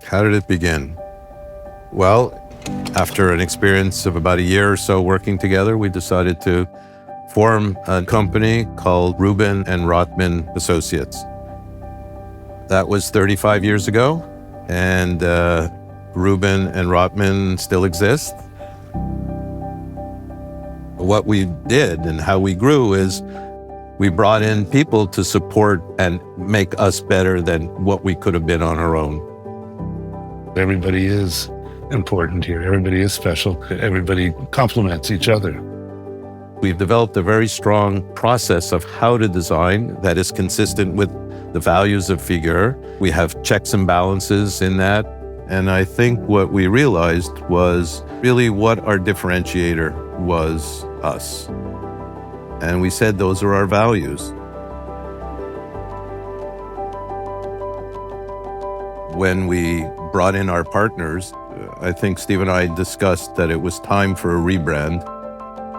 How did it begin? Well, after an experience of about a year or so working together, we decided to form a company called Rubin and Rotman Associates. That was 35 years ago, and Rubin and Rotman still exist. What we did and how we grew is we brought in people to support and make us better than what we could have been on our own. Everybody is important here. Everybody is special. Everybody complements each other. We've developed a very strong process of how to design that is consistent with the values of Figurr. We have checks and balances in that. And I think what we realized was really what our differentiator was us. And we said those are our values. When we brought in our partners, I think Steve and I discussed that it was time for a rebrand.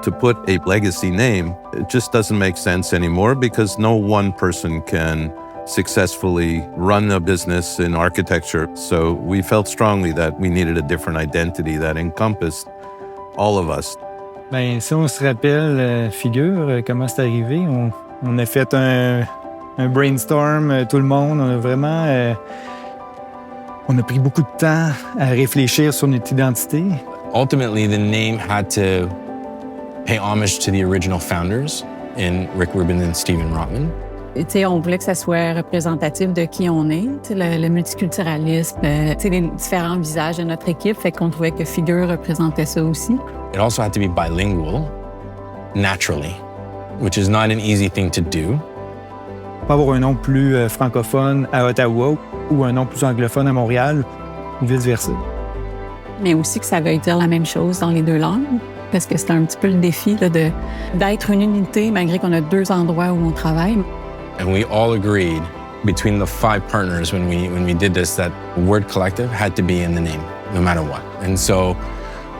To put a legacy name, it just doesn't make sense anymore because no one person can successfully run a business in architecture. So we felt strongly that we needed a different identity that encompassed all of us. Ben, si on se rappelle Figurr, comment c'est arrivé, on a fait un brainstorm, tout le monde, on a vraiment... on a pris beaucoup de temps à réfléchir sur notre identité. Ultimately, the name had to pay homage to the original founders in Rick Rubin and Stephen Rotman. On voulait que ça soit représentatif de qui on est, le multiculturalisme, les différents visages de notre équipe, fait qu'on trouvait que Figurr représentait ça aussi. It also had to be bilingual, naturally, which is not an easy thing to do. Pas avoir un nom plus francophone à Ottawa ou un nom plus anglophone à Montréal, ou vice-versa. Mais aussi que ça veuille dire la même chose dans les deux langues, parce que c'est un petit peu le défi d'être une unité malgré qu'on a deux endroits où on travaille. And we all agreed between the 5 partners when we did this that the word collective had to be in the name, no matter what. And so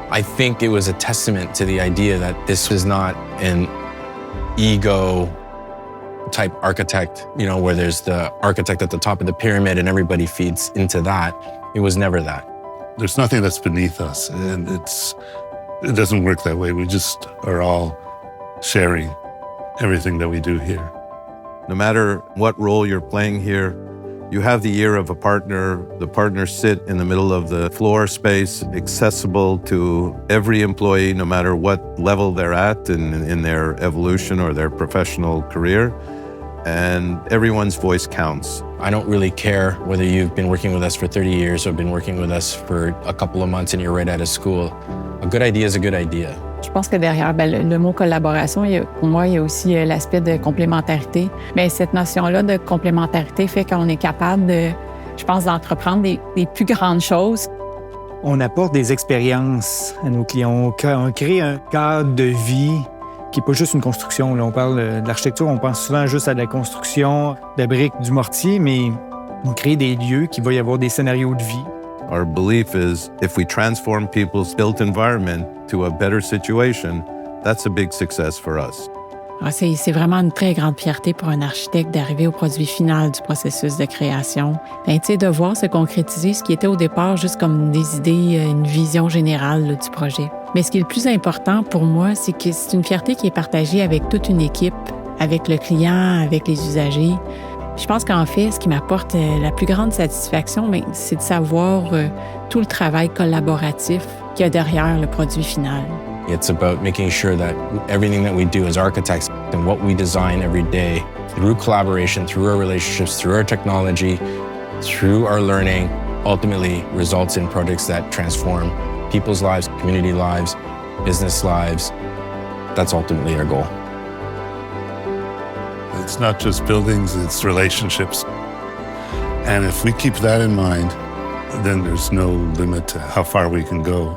I think it was a testament to the idea that this was not an ego type architect, where there's the architect at the top of the pyramid and everybody feeds into that. It was never that. There's nothing that's beneath us, and it doesn't work that way. We just are all sharing everything that we do here. No matter what role you're playing here, you have the ear of a partner. The partners sit in the middle of the floor space, accessible to every employee, no matter what level they're at in their evolution or their professional career. And everyone's voice counts. I don't really care whether you've been working with us for 30 years or been working with us for a couple of months and you're right out of school. A good idea is a good idea. Je pense que derrière le mot collaboration, pour moi, il y a aussi l'aspect de complémentarité. Mais cette notion-là de complémentarité fait qu'on est capable, je pense, d'entreprendre des plus grandes choses. On apporte des expériences à nos clients. On crée un cadre de vie qui n'est pas juste une construction. Là, on parle de l'architecture, on pense souvent juste à de la construction, de briques, du mortier, mais on crée des lieux qui vont y avoir des scénarios de vie. Our belief is if we transform people's built environment to a better situation, that's a big success for us. C'est vraiment une très grande fierté pour un architecte d'arriver au produit final du processus de création. De voir se concrétiser ce qui était au départ juste comme des idées, une vision générale du projet. Mais ce qui est le plus important pour moi, c'est que c'est une fierté qui est partagée avec toute une équipe, avec le client, avec les usagers. Je pense qu'en fait, ce qui m'apporte la plus grande satisfaction, c'est de savoir tout le travail collaboratif qu'il y a derrière le produit final. It's about making sure that everything that we do as architects and what we design every day, through collaboration, through our relationships, through our technology, through our learning, ultimately results in projects that transform people's lives, community lives, business lives. That's ultimately our goal. It's not just buildings, it's relationships. And if we keep that in mind, then there's no limit to how far we can go.